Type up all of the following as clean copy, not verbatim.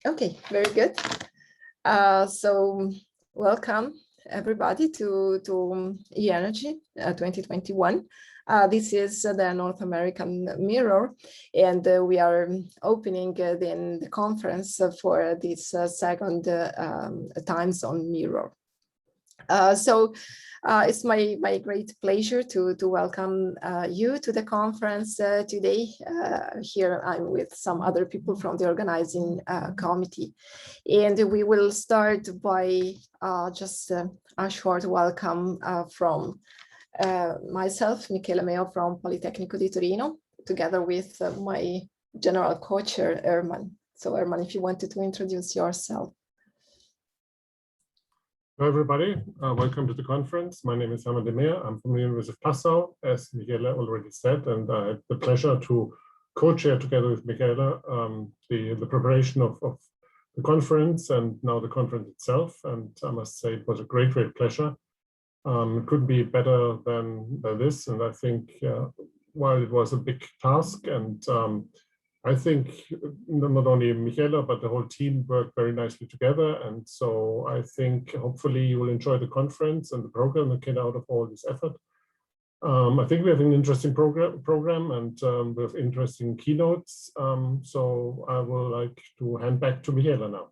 Okay, very good. So welcome everybody to eEnergy 2021. This is the North American Mirror, and we are opening then the conference for this second time zone mirror. It's my great pleasure to welcome you to the conference today. Here I'm with some other people from the organizing committee, and we will start by just a short welcome from myself, Michela Meo from Politecnico di Torino, together with my general co-chair, Erman. So Erman, if you wanted to introduce yourself. Hello, everybody. Welcome to the conference. My name is Herman de Meer. I'm from the University of Passau, as Michela already said, and I have the pleasure to co-chair together with Michela the preparation of the conference and now the conference itself. And I must say it was a great pleasure. It couldn't be better than this. And I think while it was a big task, and I think not only Michela, but the whole team worked very nicely together. And so I think hopefully you will enjoy the conference and the program that came out of all this effort. I think we have an interesting program and we have interesting keynotes. So I will like to hand back to Michela now.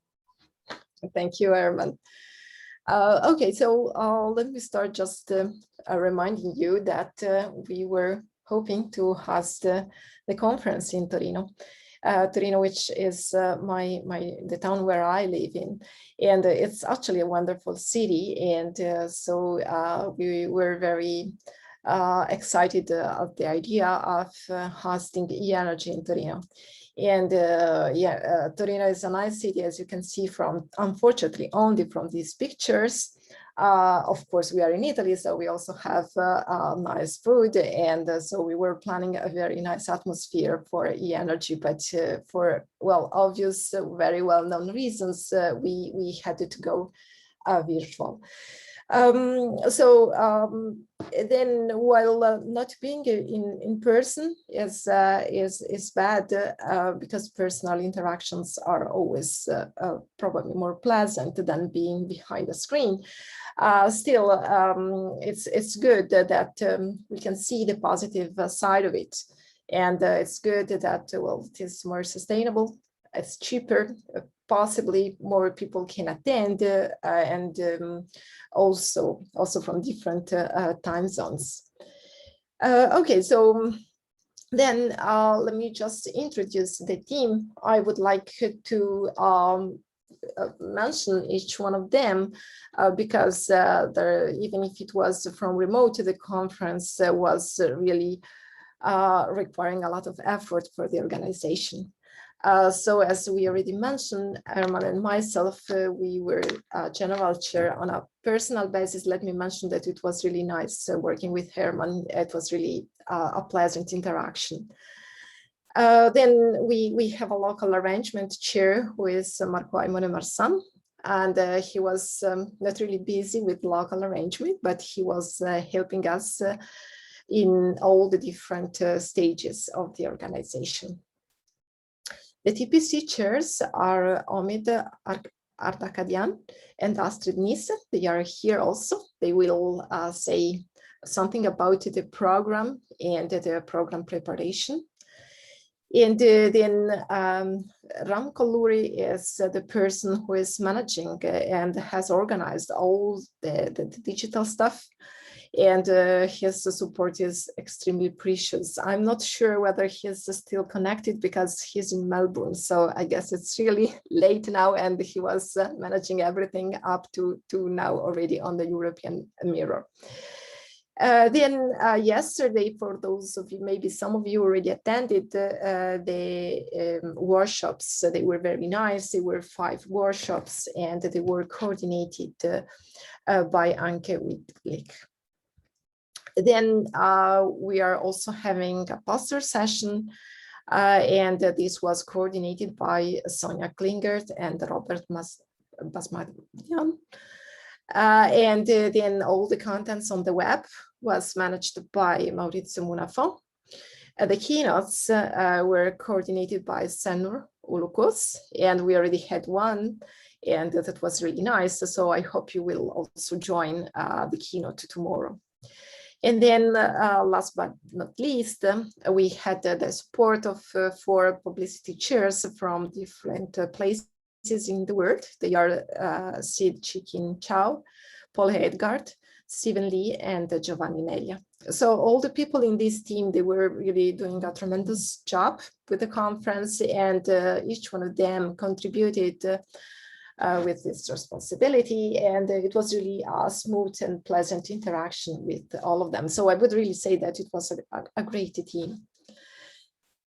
Thank you, Erman. Okay, so let me start just reminding you that we were hoping to host the conference in Torino, Torino, which is the town where I live in, and it's actually a wonderful city. And so we were very excited of the idea of hosting eEnergy in Torino. And Torino is a nice city, as you can see from, unfortunately, only from these pictures. Of course, we are in Italy, so we also have nice food. And so we were planning a very nice atmosphere for eEnergy, but for, well, obvious, very well-known reasons, we had to go virtual. Then while not being in person is bad because personal interactions are always probably more pleasant than being behind a screen. Still, it's good that we can see the positive side of it, and it's good that well, it is more sustainable, it's cheaper, possibly more people can attend, and also from different time zones. Okay, so then let me just introduce the team. I would like to mention each one of them because even if it was from remote, the conference was really requiring a lot of effort for the organization. So as we already mentioned, Herman and myself, we were general chair on a personal basis. Let me mention that it was really nice working with Herman. It was really a pleasant interaction. Then we have a local arrangement chair who is Marco Aimone Marsan, and he was not really busy with local arrangement, but he was helping us in all the different stages of the organization. The TPC chairs are Omid Ardakadian and Astrid Nisse. They are here also. They will say something about the program and the program preparation. And then Ram Kolluri is the person who is managing and has organized all the digital stuff. And his support is extremely precious. I'm not sure whether he's still connected because he's in Melbourne. So I guess it's really late now, and he was managing everything up to now already on the European Mirror. Then yesterday, for those of you, maybe some of you already attended the workshops. They were very nice. They were 5 workshops, and they were coordinated by Anke Wittlich. Then we are also having a poster session, and this was coordinated by Sonia Klingert and Robert Basmadian. And then all the contents on the web was managed by Maurizio Munafo. The keynotes were coordinated by Senur Ulukos, and we already had one, and that was really nice. So I hope you will also join the keynote tomorrow. And then last but not least, we had the support of 4 publicity chairs from different places in the world. They are Sid Chikin Chow, Paul Hedgard, Stephen Lee, and Giovanni Neglia. So all the people in this team, they were really doing a tremendous job with the conference, and each one of them contributed with this responsibility, and it was really a smooth and pleasant interaction with all of them. So I would really say that it was a great team.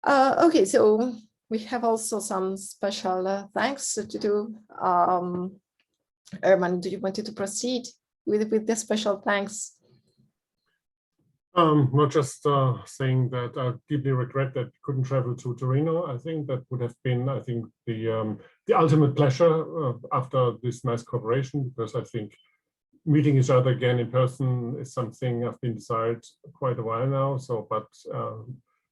Okay, so we have also some special thanks to do. Herman, do you want to proceed with the special thanks? Not just saying that I deeply regret that I couldn't travel to Torino. I think that would have been, I think, the ultimate pleasure after this nice cooperation, because I think meeting each other again in person is something I've been desired quite a while now. So, but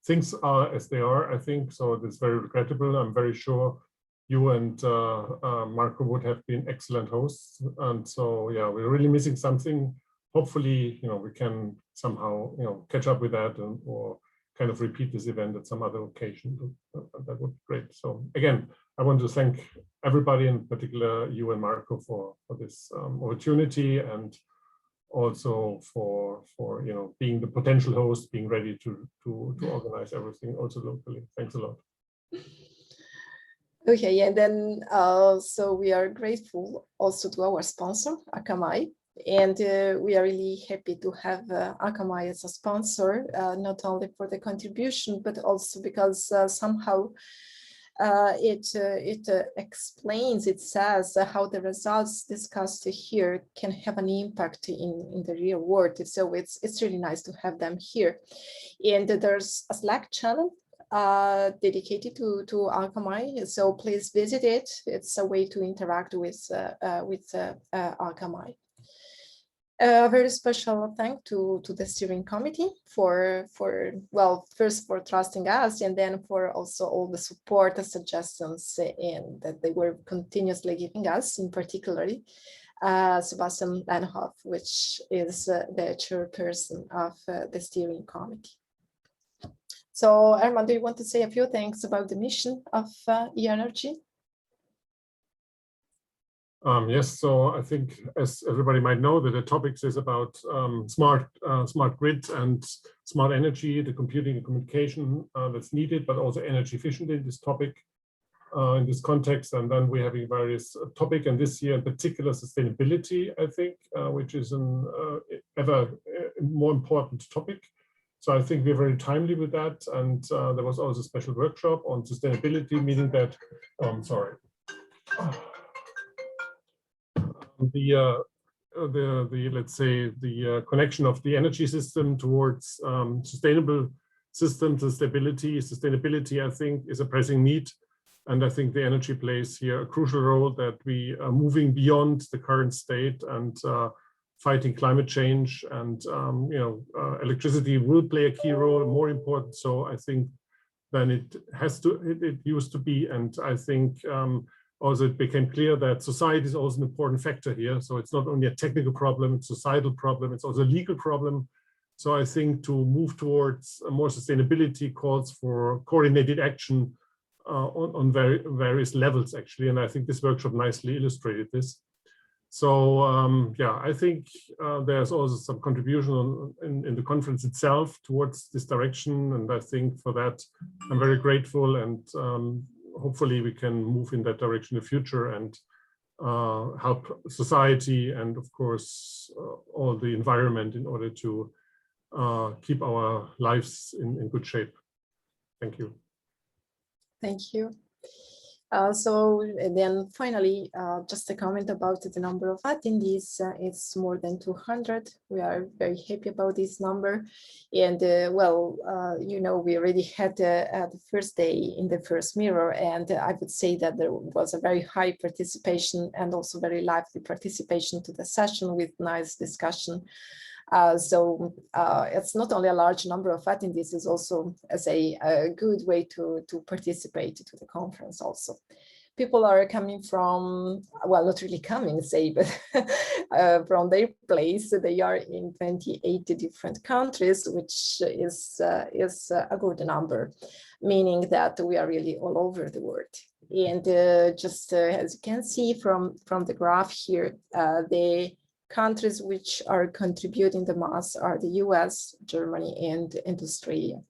things are as they are, I think. So it is very regrettable. I'm very sure you and Marco would have been excellent hosts. And so, yeah, we're really missing something. Hopefully, we can somehow, catch up with that or kind of repeat this event at some other occasion. That would be great. So again, I want to thank everybody, in particular you and Marco, for this opportunity, and also for being the potential host, being ready to organize everything also locally. Thanks a lot. Okay, and then so we are grateful also to our sponsor, Akamai. And we are really happy to have Akamai as a sponsor, not only for the contribution, but also because somehow it explains, it says how the results discussed here can have an impact in the real world. So it's really nice to have them here. And there's a Slack channel dedicated to Akamai, so please visit it. It's a way to interact with Akamai. A very special thank to the steering committee for first for trusting us, and then for also all the support and suggestions and that they were continuously giving us, in particularly Sebastian Lanhoff, which is the chairperson of the steering committee. So Herman, do you want to say a few things about the mission of eEnergy? Yes, so I think, as everybody might know, that the topics is about smart grid and smart energy, the computing and communication that's needed, but also energy efficient in this topic, in this context. And then we're having various topics, and this year in particular, sustainability, I think, which is an ever more important topic. So I think we're very timely with that. And there was also a special workshop on sustainability, meaning that, let's say the connection of the energy system towards sustainable systems and sustainability, I think, is a pressing need, and I think the energy plays here a crucial role, that we are moving beyond the current state and fighting climate change, and electricity will play a key role, more important so I think than it used to be. And I think also it became clear that society is also an important factor here. So it's not only a technical problem, it's a societal problem, it's also a legal problem. So I think to move towards more sustainability calls for coordinated action on various levels, actually. And I think this workshop nicely illustrated this. So yeah, I think there's also some contribution in the conference itself towards this direction. And I think for that, I'm very grateful, and hopefully we can move in that direction in the future and help society and, of course, all the environment in order to keep our lives in good shape. Thank you. Thank you. So then finally, just a comment about the number of attendees. It's more than 200. We are very happy about this number. And we already had the first day in the first mirror, and I would say that there was a very high participation and also very lively participation to the session with nice discussion So it's not only a large number of attendees, it's also as a good way to participate to the conference also. People are coming from, well, not really coming, say, but from their place. They are in 28 different countries, which is a good number, meaning that we are really all over the world. And just as you can see from the graph here, the countries which are contributing the most are the US, Germany, and Australia.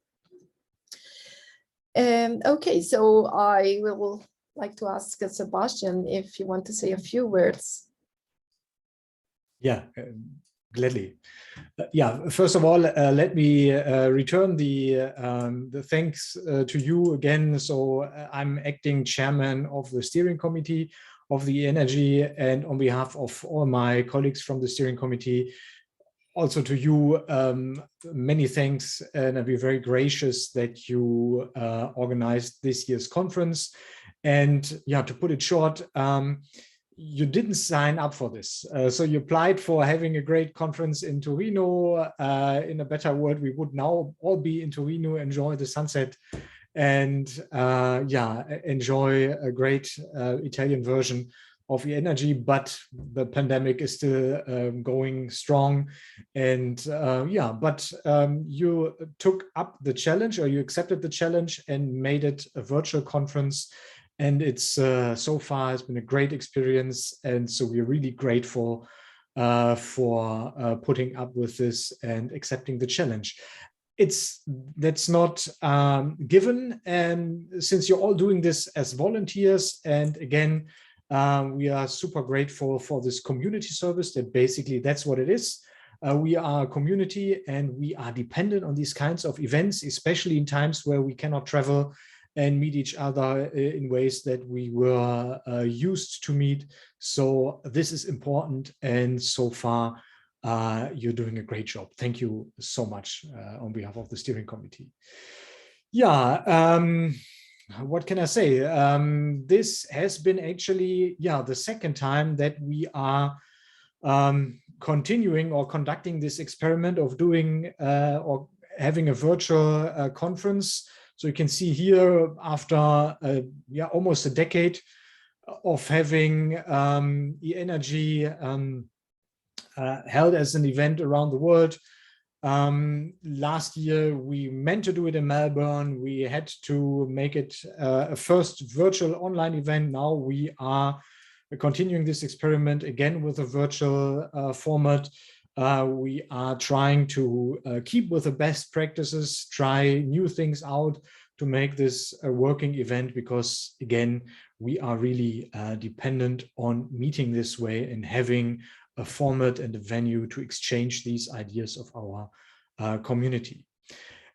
Okay, so I will like to ask Sebastian if you want to say a few words. Yeah, gladly. Yeah, first of all, let me return the thanks to you again. So I'm acting chairman of the steering committee of the eEnergy, and on behalf of all my colleagues from the steering committee, also to you, many thanks, and I'll be very gracious that you organized this year's conference. And yeah, to put it short, you didn't sign up for this. So you applied for having a great conference in Torino. In a better world, we would now all be in Torino, enjoy the sunset, and yeah, enjoy a great Italian version of eEnergy, but the pandemic is still going strong. And yeah, but you took up the challenge, or you accepted the challenge and made it a virtual conference. And it's so far has been a great experience. And so we're really grateful for putting up with this and accepting the challenge. That's not given, and since you're all doing this as volunteers, and again, we are super grateful for this community service. That basically that's what it is. We are a community, and we are dependent on these kinds of events, especially in times where we cannot travel and meet each other in ways that we were used to meet. So this is important, and so far you're doing a great job. Thank you so much on behalf of the steering committee. Yeah, what can I say? This has been actually, yeah, the second time that we are continuing or conducting this experiment of doing or having a virtual conference. So you can see here, after yeah, almost a decade of having eEnergy held as an event around the world. Last year, we meant to do it in Melbourne. We had to make it a first virtual online event. Now we are continuing this experiment again with a virtual format. We are trying to keep with the best practices, try new things out to make this a working event, because again, we are really dependent on meeting this way and having a format and a venue to exchange these ideas of our community.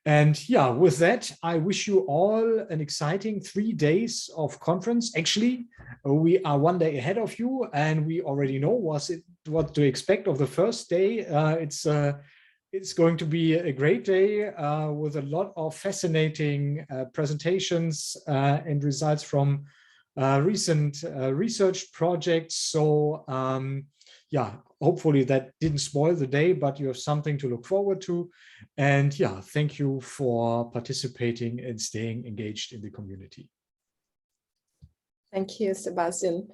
And yeah, with that, I wish you all an exciting 3 days of conference. Actually, we are 1 day ahead of you, and we already know what to expect of the first day. It's going to be a great day with a lot of fascinating presentations and results from recent research projects. So yeah, hopefully that didn't spoil the day, but you have something to look forward to. And yeah, thank you for participating and staying engaged in the community. Thank you, Sebastian.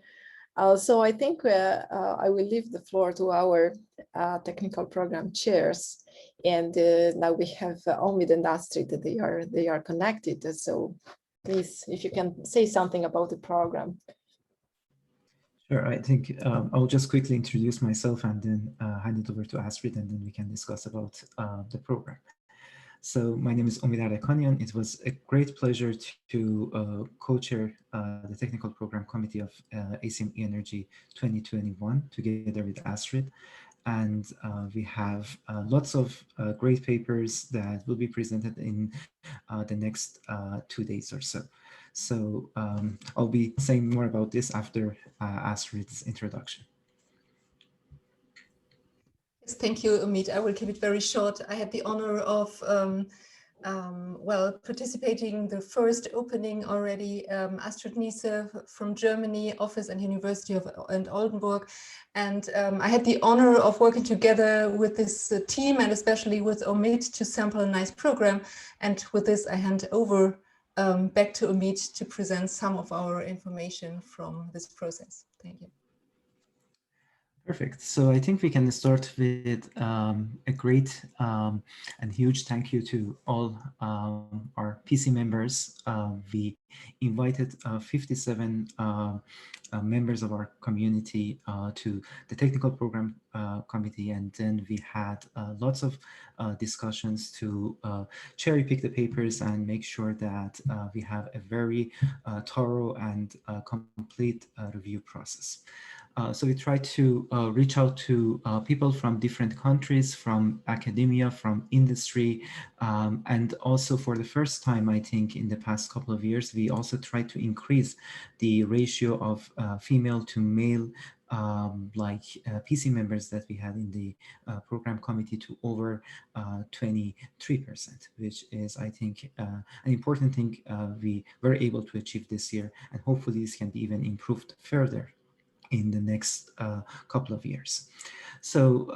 So I think I will leave the floor to our technical program chairs. And now we have Omid and Astrid, that they are connected. So please, if you can say something about the program. Sure, I think I'll just quickly introduce myself and then hand it over to Astrid, and then we can discuss about the program. So my name is Omid Arekanyan. It was a great pleasure to co-chair the technical program committee of ACM eEnergy 2021 together with Astrid. And we have lots of great papers that will be presented in the next 2 days or so. So I'll be saying more about this after Astrid's introduction. Yes, thank you, Omid. I will keep it very short. I had the honor of well, participating in the first opening already, Astrid Niese from Germany, Office and University of Oldenburg. And I had the honor of working together with this team and especially with Omid to sample a nice program. And with this, I hand over back to Omid to present some of our information from this process. Thank you. Perfect. So I think we can start with a great and huge thank you to all our PC members. We invited 57 members of our community to the technical program committee, and then we had lots of discussions to cherry pick the papers and make sure that we have a very thorough and complete review process. So we try to reach out to people from different countries, from academia, from industry, and also for the first time, I think, in the past couple of years, we also try to increase the ratio of female to male PC members that we had in the program committee to over 23%, which is, I think, an important thing we were able to achieve this year, and hopefully this can be even improved further in the next couple of years. So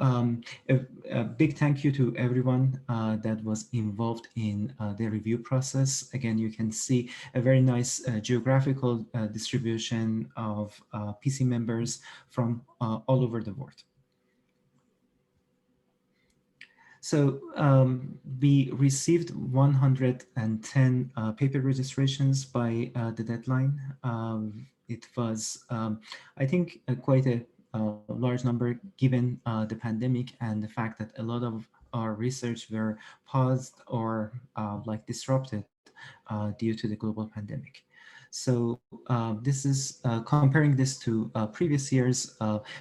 a big thank you to everyone that was involved in the review process. Again, you can see a very nice geographical distribution of PC members from all over the world. So we received 110 paper registrations by the deadline. It was, I think, quite a large number given the pandemic and the fact that a lot of our research were paused or disrupted due to the global pandemic. So this is comparing this to previous years.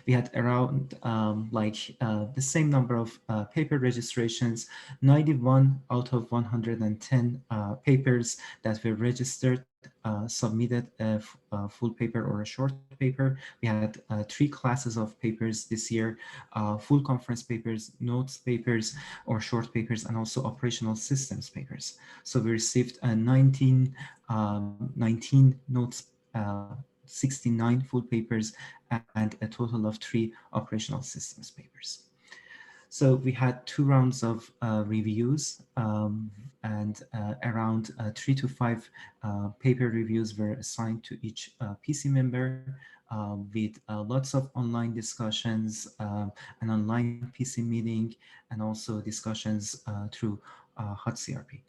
We had around the same number of paper registrations. 91 out of 110 papers that were registered submitted a full paper or a short paper. We had 3 classes of papers this year: full conference papers, notes papers, or short papers, and also operational systems papers. So we received 19 notes, 69 full papers, and a total of 3 operational systems papers. So we had 2 rounds of reviews, and around 3 to 5 paper reviews were assigned to each PC member, with lots of online discussions, an online PC meeting, and also discussions through HotCRP.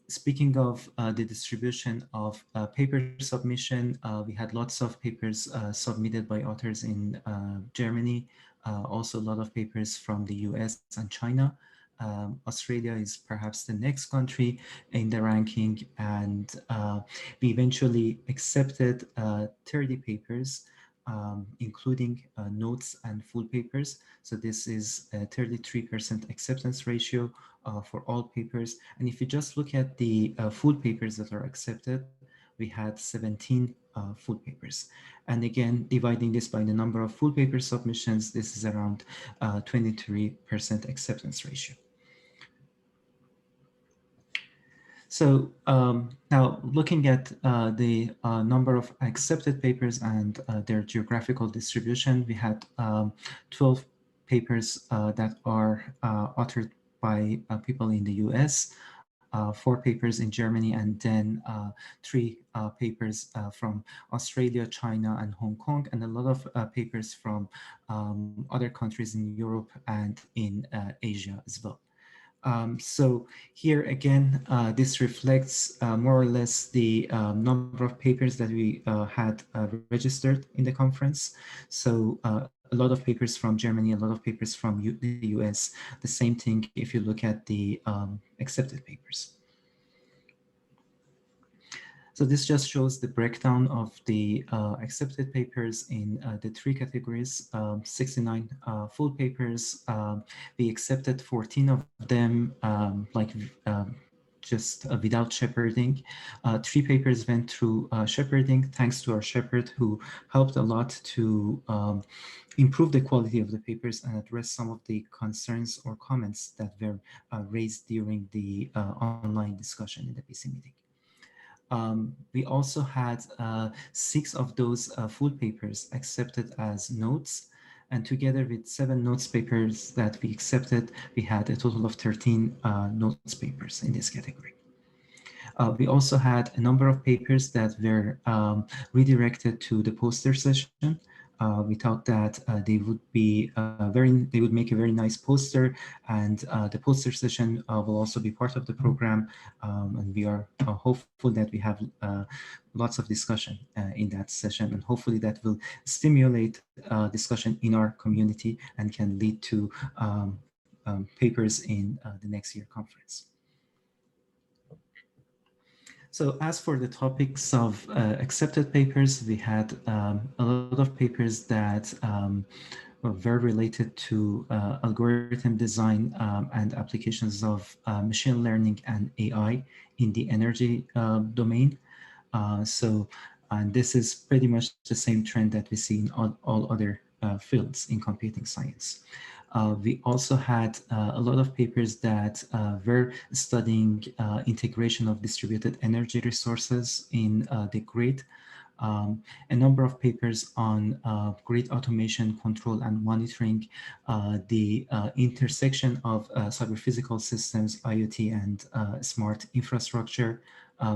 Speaking of the distribution of paper submission, we had lots of papers submitted by authors in Germany, also a lot of papers from the US and China. Australia is perhaps the next country in the ranking, and we eventually accepted 30 papers, including notes and full papers. So this is a 33% acceptance ratio for all papers. And if you just look at the full papers that are accepted, we had 17 full papers. And again, dividing this by the number of full paper submissions, this is around 23% acceptance ratio. So now looking at the number of accepted papers and their geographical distribution, we had 12 papers that are authored by people in the US, 4 papers in Germany, and then 3 papers from Australia, China, and Hong Kong, and a lot of papers from other countries in Europe and in Asia as well. So here again, this reflects more or less the number of papers that we had registered in the conference. So a lot of papers from Germany, a lot of papers from the US. The same thing if you look at the accepted papers. So this just shows the breakdown of the accepted papers in the 3 categories. 69 full papers. We accepted 14 of them, just without shepherding. 3 papers went through shepherding, thanks to our shepherd who helped a lot to improve the quality of the papers and address some of the concerns or comments that were raised during the online discussion in the PC meeting. We also had 6 of those full papers accepted as notes, and together with 7 notes papers that we accepted, we had a total of 13 notes papers in this category. We also had a number of papers that were redirected to the poster session. We thought that they would be they would make a very nice poster, and the poster session will also be part of the program, and we are hopeful that we have lots of discussion in that session, and hopefully that will stimulate discussion in our community and can lead to papers in the next year conference. So as for the topics of accepted papers, we had a lot of papers that were related to algorithm design and applications of machine learning and AI in the energy domain. And this is pretty much the same trend that we see in all other fields in computing science. We also had a lot of papers that were studying integration of distributed energy resources in the grid. A number of papers on grid automation, control, and monitoring, the intersection of cyber-physical systems, IoT, and smart infrastructure.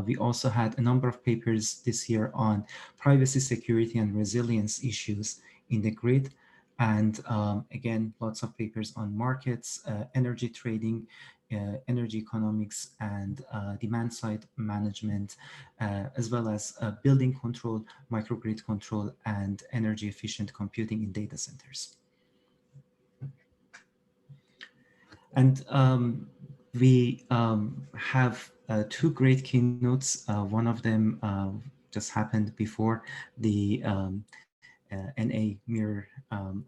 We also had a number of papers this year on privacy, security, and resilience issues in the grid. And again, lots of papers on markets, energy trading, energy economics, and demand-side management, as well as building control, microgrid control, and energy-efficient computing in data centers. And we have 2 great keynotes. One of them just happened before the NA Mirror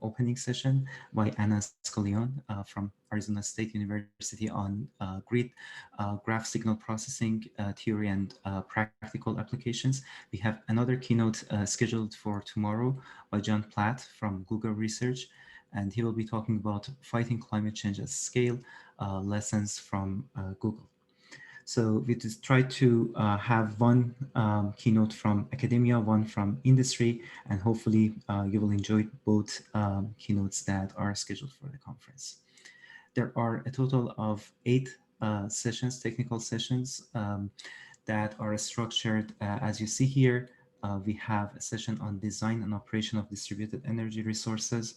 opening session by Anna Scallion from Arizona State University on grid graph signal processing theory and practical applications. We have another keynote scheduled for tomorrow by John Platt from Google Research, and he will be talking about fighting climate change at scale, lessons from Google. So we just try to have one keynote from academia, one from industry, and hopefully you will enjoy both keynotes that are scheduled for the conference. There are a total of 8 sessions, technical sessions that are structured as you see here. We have a session on design and operation of distributed energy resources,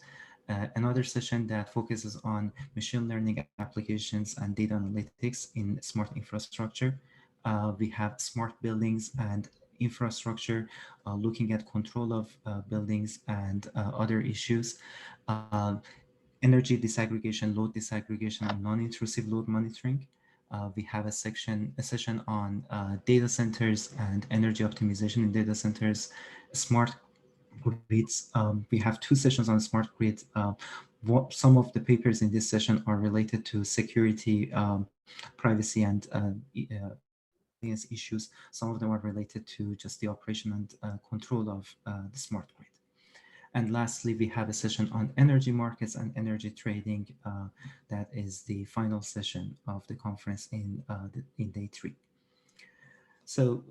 another session that focuses on machine learning applications and data analytics in smart infrastructure. We have smart buildings and infrastructure, looking at control of buildings and other issues. Energy disaggregation, load disaggregation, and non-intrusive load monitoring. We have a session on data centers and energy optimization in data centers, smart grids. We have 2 sessions on smart grids. Some of the papers in this session are related to security, privacy, and issues. Some of them are related to just the operation and control of the smart grid. And lastly, we have a session on energy markets and energy trading. That is the final session of the conference in day 3. So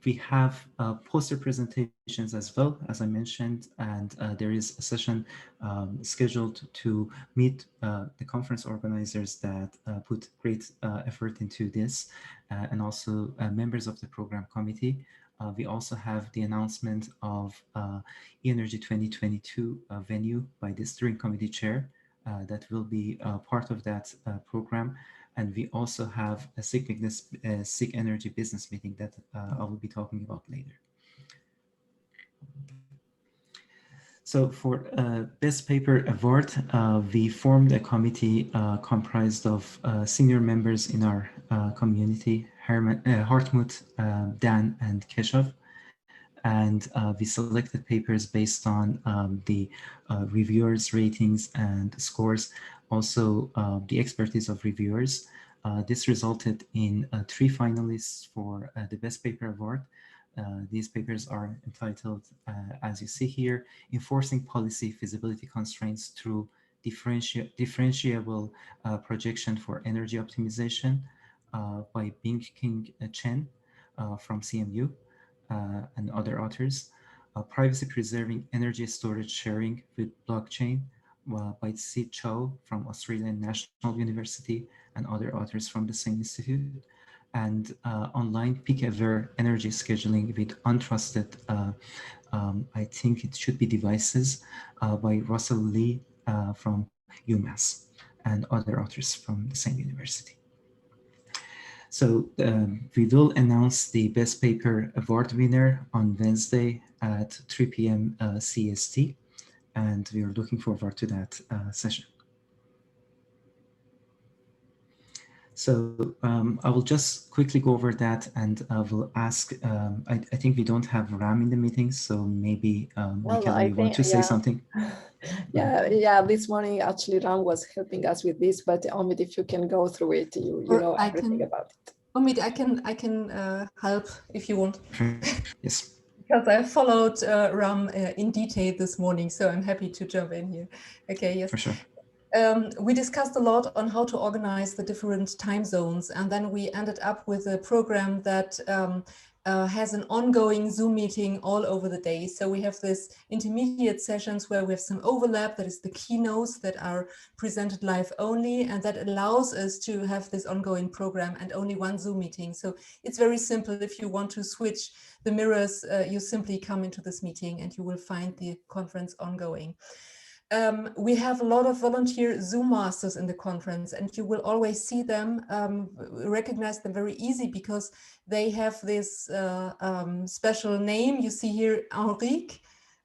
we have poster presentations as well, as I mentioned, and there is a session scheduled to meet the conference organizers that put great effort into this, and also members of the program committee. We also have the announcement of eEnergy'22 venue by the steering committee chair that will be part of that program. And we also have a SIG Energy business meeting that I will be talking about later. So for Best Paper Award, we formed a committee comprised of senior members in our community, Hartmut, Dan, and Keshav. And we selected papers based on the reviewers' ratings and scores, also the expertise of reviewers. This resulted in 3 finalists for the Best Paper Award. These papers are entitled, as you see here, Enforcing Policy Feasibility Constraints Through Differentiable Projection for Energy Optimization by Bing-King Chen from CMU and other authors. Privacy Preserving Energy Storage Sharing with Blockchain by Tse Chow from Australian National University and other authors from the same institute. And online peak-aware energy scheduling with untrusted, I think it should be devices by Russell Lee from UMass and other authors from the same university. So we will announce the Best Paper Award winner on Wednesday at 3 p.m. CST, and we are looking forward to that session. So I will just quickly go over that, and I will ask, I think we don't have Ram in the meeting, so maybe Michaela, you want to say something? Yeah, this morning actually Ram was helping us with this, but Omid, if you can go through it, you know everything about it. Omid, I can help if you want. Yes. Because I followed Ram in detail this morning, so I'm happy to jump in here. Okay, yes. For sure. We discussed a lot on how to organize the different time zones, and then we ended up with a program that has an ongoing Zoom meeting all over the day. So we have this intermediate sessions where we have some overlap, that is the keynotes that are presented live only, and that allows us to have this ongoing program and only one Zoom meeting. So it's very simple. If you want to switch the mirrors, you simply come into this meeting and you will find the conference ongoing. We have a lot of volunteer Zoom masters in the conference, and you will always see them, recognize them very easy because they have this special name. You see here Henrique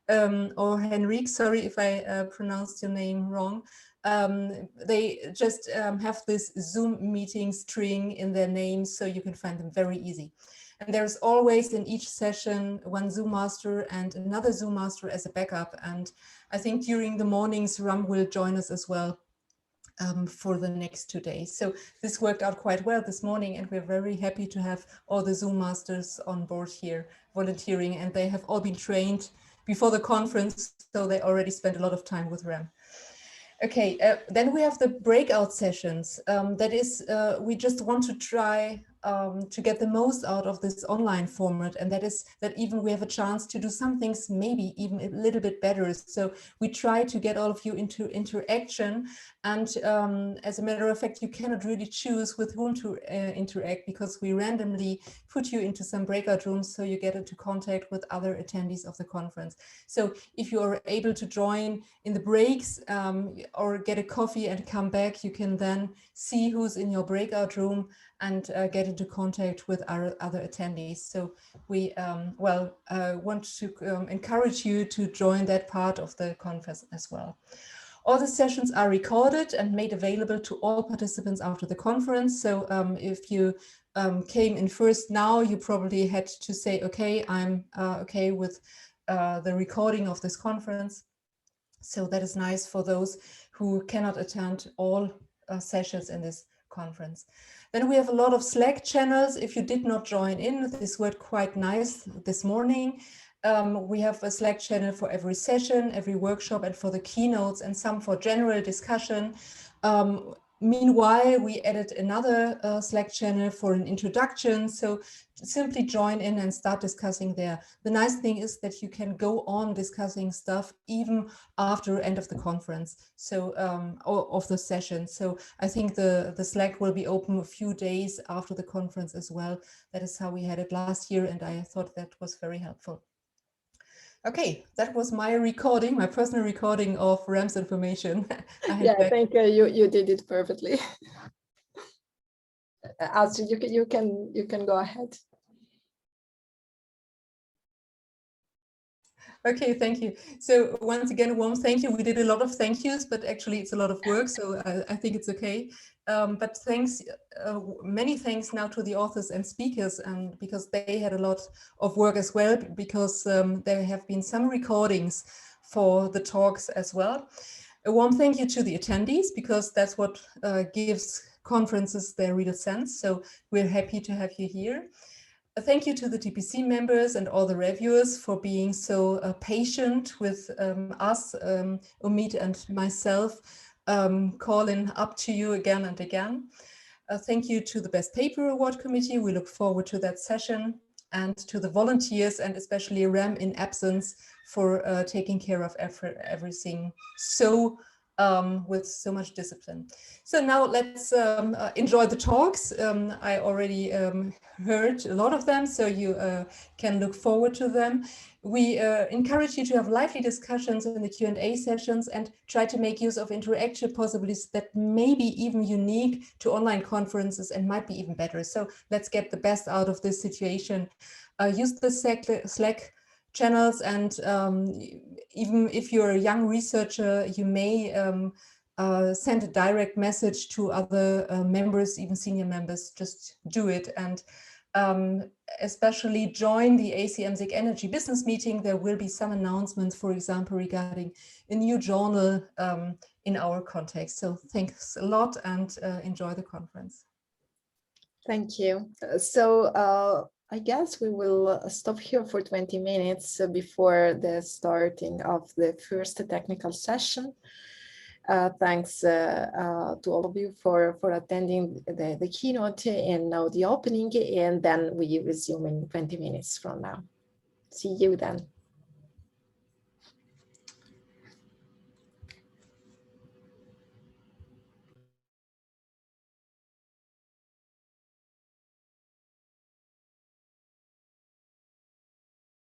or Henrique, sorry if I pronounced your name wrong. They just have this Zoom meeting string in their names, so you can find them very easy. And there's always in each session one Zoom master and another Zoom master as a backup. And I think during the mornings, Ram will join us as well for the next 2 days. So this worked out quite well this morning, and we're very happy to have all the Zoom masters on board here volunteering, and they have all been trained before the conference, so they already spent a lot of time with Ram. Okay, then we have the breakout sessions. That is, we just want to try to get the most out of this online format, and that is that even we have a chance to do some things maybe even a little bit better. So we try to get all of you into interaction, and as a matter of fact, you cannot really choose with whom to interact because we randomly put you into some breakout rooms so you get into contact with other attendees of the conference. So if you are able to join in the breaks or get a coffee and come back, you can then see who's in your breakout room and get into contact with our other attendees. So we want to encourage you to join that part of the conference as well. All the sessions are recorded and made available to all participants after the conference. So if you came in first now, you probably had to say, okay, I'm okay with the recording of this conference. So that is nice for those who cannot attend all sessions in this conference. Then we have a lot of Slack channels. If you did not join in, this worked quite nice this morning. We have a Slack channel for every session, every workshop, and for the keynotes, and some for general discussion. Meanwhile, we added another Slack channel for an introduction. So simply join in and start discussing there. The nice thing is that you can go on discussing stuff even after end of the conference, so or of the session. So I think the Slack will be open a few days after the conference as well. That is how we had it last year, and I thought that was very helpful. Okay, that was my recording, my personal recording of Ram's information. Yeah, I think you did it perfectly. Astrid, you can go ahead. Okay, thank you. So once again, a warm thank you. We did a lot of thank yous, but actually it's a lot of work, so I think it's okay. But thanks, many thanks now to the authors and speakers, and because they had a lot of work as well, because there have been some recordings for the talks as well. A warm thank you to the attendees, because that's what gives conferences their real sense. So we're happy to have you here. Thank you to the TPC members and all the reviewers for being so patient with us, Omid and myself, calling up to you again and again. Thank you to the Best Paper Award Committee. We look forward to that session, and to the volunteers and especially Rem in absence for taking care of everything so with so much discipline. So now let's enjoy the talks. I already heard a lot of them, so you can look forward to them. We encourage you to have lively discussions in the Q&A sessions and try to make use of interaction possibilities that may be even unique to online conferences and might be even better. So let's get the best out of this situation. Use the Slack channels, and even if you're a young researcher, you may send a direct message to other members, even senior members. Just do it, and especially join the ACMSIG Energy Business Meeting. There will be some announcements, for example, regarding a new journal in our context. So thanks a lot, and enjoy the conference. Thank you. So I guess we will stop here for 20 minutes before the starting of the first technical session. Thanks to all of you for attending the keynote and now the opening, and then we resume in 20 minutes from now. See you then.